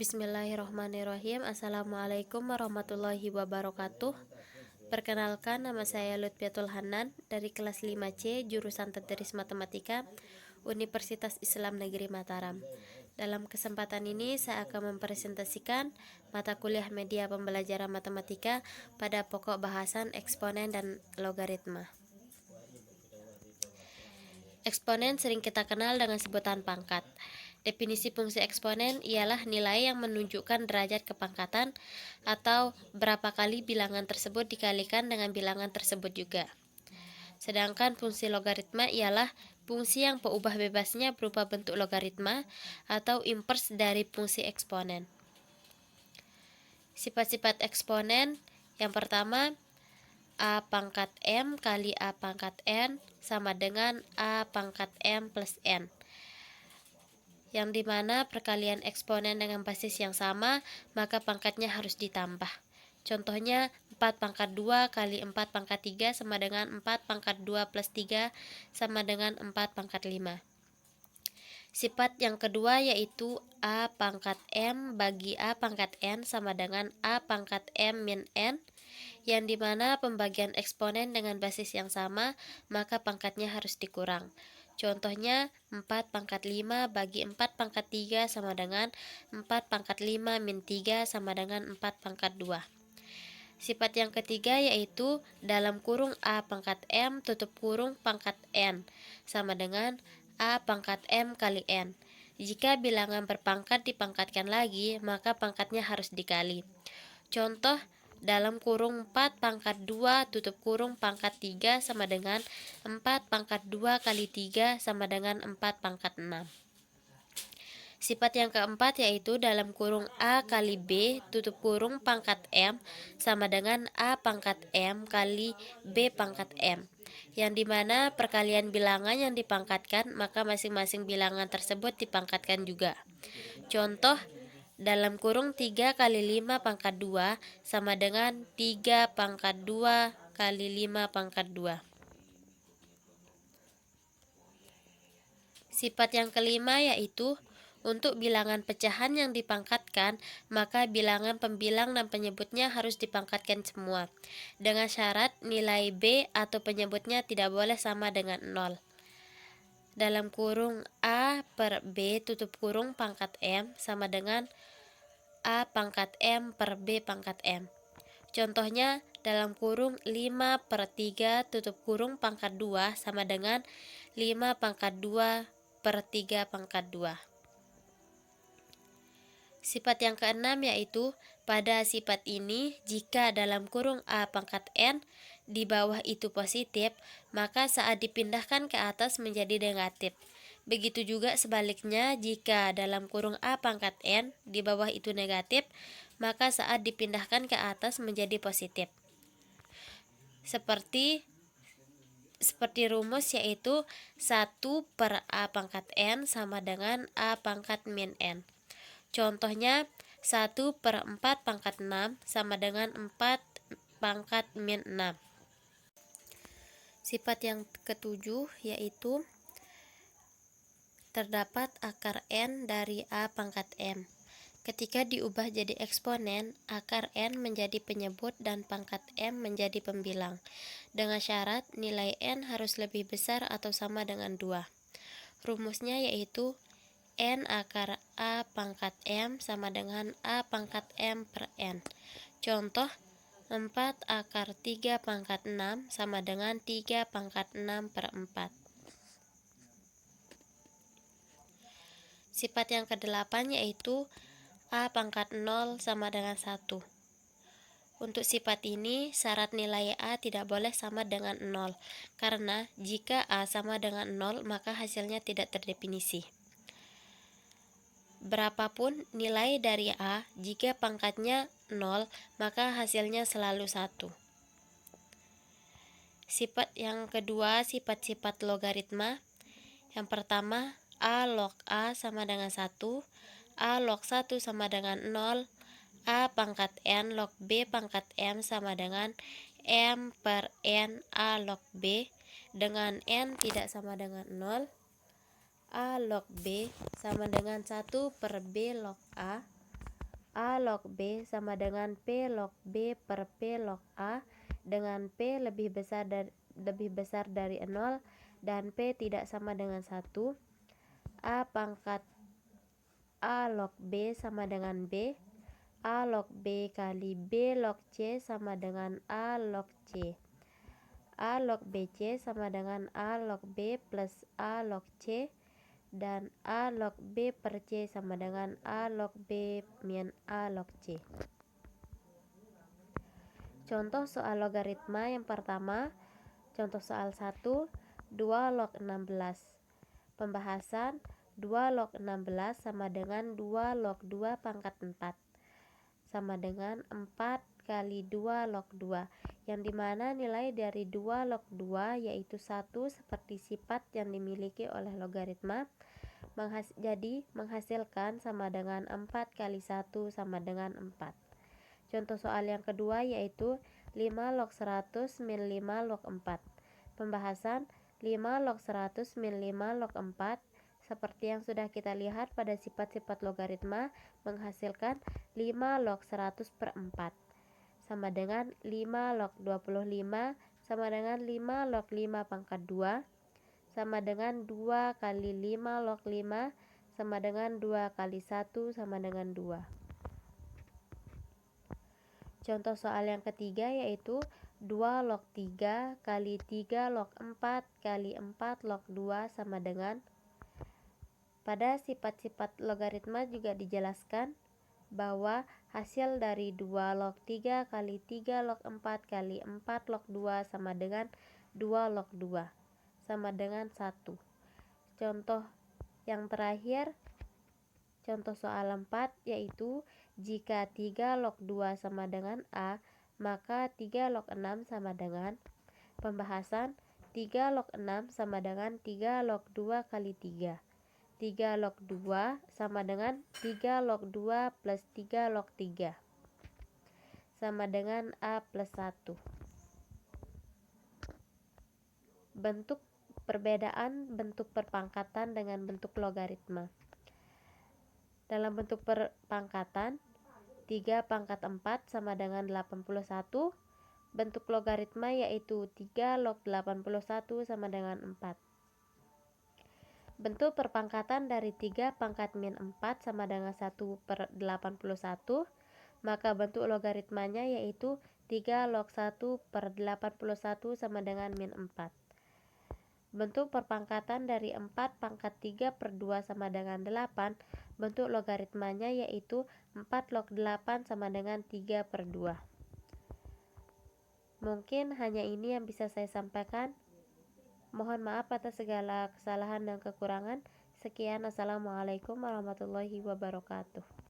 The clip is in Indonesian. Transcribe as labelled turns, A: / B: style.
A: Bismillahirrahmanirrahim. Assalamualaikum warahmatullahi wabarakatuh. Perkenalkan, nama saya Lutfiatul Hanan dari kelas 5C jurusan Tetris Matematika Universitas Islam Negeri Mataram. Dalam kesempatan ini saya akan mempresentasikan mata kuliah media pembelajaran matematika pada pokok bahasan eksponen dan logaritma. Eksponen sering kita kenal dengan sebutan pangkat. Definisi fungsi eksponen ialah nilai yang menunjukkan derajat kepangkatan atau berapa kali bilangan tersebut dikalikan dengan bilangan tersebut juga. Sedangkan fungsi logaritma ialah fungsi yang peubah bebasnya berupa bentuk logaritma atau inverse dari fungsi eksponen. Sifat-sifat eksponen yang pertama, A pangkat M kali A pangkat N sama dengan A pangkat M plus N, yang dimana perkalian eksponen dengan basis yang sama, maka pangkatnya harus ditambah. Contohnya 4 pangkat 2 kali 4 pangkat 3 sama dengan 4 pangkat 2 plus 3 sama dengan 4 pangkat 5. Sifat yang kedua yaitu A pangkat M bagi A pangkat N sama dengan A pangkat M min N, yang dimana pembagian eksponen dengan basis yang sama, maka pangkatnya harus dikurang. Contohnya 4 pangkat 5 bagi 4 pangkat 3 sama dengan 4 pangkat 5 min 3 sama dengan 4 pangkat 2. Sifat yang ketiga yaitu dalam kurung A pangkat M tutup kurung pangkat N sama dengan A pangkat M kali N. Jika bilangan berpangkat dipangkatkan lagi, maka pangkatnya harus dikali. Contoh, dalam kurung 4 pangkat 2 tutup kurung pangkat 3 sama dengan 4 pangkat 2 kali 3 sama dengan 4 pangkat 6. Sifat yang keempat yaitu dalam kurung A kali B tutup kurung pangkat M sama dengan A pangkat M kali B pangkat M, yang dimana perkalian bilangan yang dipangkatkan, maka masing-masing bilangan tersebut dipangkatkan juga. Contoh, dalam kurung 3 kali 5 pangkat 2 sama dengan 3 pangkat 2 kali 5 pangkat 2. Sifat yang kelima yaitu untuk bilangan pecahan yang dipangkatkan, maka bilangan pembilang dan penyebutnya harus dipangkatkan semua, dengan syarat nilai B atau penyebutnya tidak boleh sama dengan 0. Dalam kurung A per B tutup kurung pangkat M sama dengan A pangkat M per B pangkat M. Contohnya dalam kurung 5 per 3 tutup kurung pangkat 2 sama dengan 5 pangkat 2 per 3 pangkat 2. Sifat yang keenam yaitu pada sifat ini jika dalam kurung A pangkat N di bawah itu positif, maka saat dipindahkan ke atas menjadi negatif. Begitu juga sebaliknya, jika dalam kurung A pangkat N di bawah itu negatif, maka saat dipindahkan ke atas menjadi positif. Seperti rumus yaitu 1 per A pangkat N sama dengan A pangkat min N. Contohnya 1 per 4 pangkat 6 sama dengan 4 pangkat min 6. Sifat yang ketujuh yaitu terdapat akar N dari A pangkat M. Ketika diubah jadi eksponen, akar N menjadi penyebut dan pangkat M menjadi pembilang, dengan syarat nilai N harus lebih besar atau sama dengan 2. Rumusnya yaitu N akar A pangkat M sama dengan A pangkat M per N. Contoh, 4 akar 3 pangkat 6 sama dengan 3 pangkat 6 per 4. Sifat yang kedelapan yaitu A pangkat 0 sama dengan 1. Untuk sifat ini, syarat nilai A tidak boleh sama dengan 0, karena jika A sama dengan 0, maka hasilnya tidak terdefinisi. Berapapun nilai dari A, jika pangkatnya 0, maka hasilnya selalu 1. Sifat yang kedua, sifat-sifat logaritma. Yang pertama, A log A sama dengan 1, A log 1 sama dengan 0, A pangkat N log B pangkat M sama dengan M per N A log B, dengan N tidak sama dengan 0, A log B sama dengan 1 per B log A, A log B sama dengan P log B per P log A, dengan P lebih besar dari 0 dan P tidak sama dengan 1. A pangkat A log B sama dengan B. A log B kali B log C sama dengan A log C. A log BC sama dengan A log B plus A log C, dan A log B per C sama dengan A log B min A log C. Contoh soal logaritma yang pertama, contoh soal 1, 2 log 16. Pembahasan 2 log 16 sama dengan 2 log 2 pangkat 4 sama dengan 4 kali 2 log 2, yang dimana nilai dari 2 log 2 yaitu 1 seperti sifat yang dimiliki oleh logaritma. Jadi menghasilkan sama dengan 4 kali 1 sama dengan 4. Contoh soal yang kedua yaitu 5 log 100 min 5 log 4. Pembahasan 5 log 100 min 5 log 4, seperti yang sudah kita lihat pada sifat-sifat logaritma, menghasilkan 5 log 100 per 4 sama dengan 5 log 25 sama dengan 5 log 5 pangkat 2 sama dengan 2 kali 5 log 5 sama dengan 2 kali 1 sama dengan 2. Contoh soal yang ketiga yaitu 2 log 3 kali 3 log 4 kali 4 log 2 sama dengan. Pada sifat-sifat logaritma juga dijelaskan bahwa hasil dari 2 log 3 kali 3 log 4 kali 4 log 2 sama dengan 2 log 2 sama dengan 1. Contoh yang terakhir, contoh soal 4 yaitu jika 3 log 2 sama dengan A, maka 3 log 6 sama dengan. Pembahasan 3 log 6 sama dengan 3 log 2 kali 3. 3 log 2 sama dengan 3 log 2 plus 3 log 3 sama dengan A plus 1. Perbedaan bentuk perpangkatan dengan bentuk logaritma. Dalam bentuk perpangkatan 3 pangkat 4 sama dengan 81. Bentuk logaritma yaitu 3 log 81 sama dengan 4. Bentuk perpangkatan dari 3 pangkat min 4 sama dengan 1 per 81, maka bentuk logaritmanya yaitu 3 log 1 per 81 sama dengan min 4. Bentuk perpangkatan dari 4 pangkat 3 per 2 sama dengan 8, bentuk logaritmanya yaitu 4 log 8 sama dengan 3 per 2. Mungkin hanya ini yang bisa saya sampaikan. Mohon maaf atas segala kesalahan dan kekurangan. Sekian, assalamualaikum warahmatullahi wabarakatuh.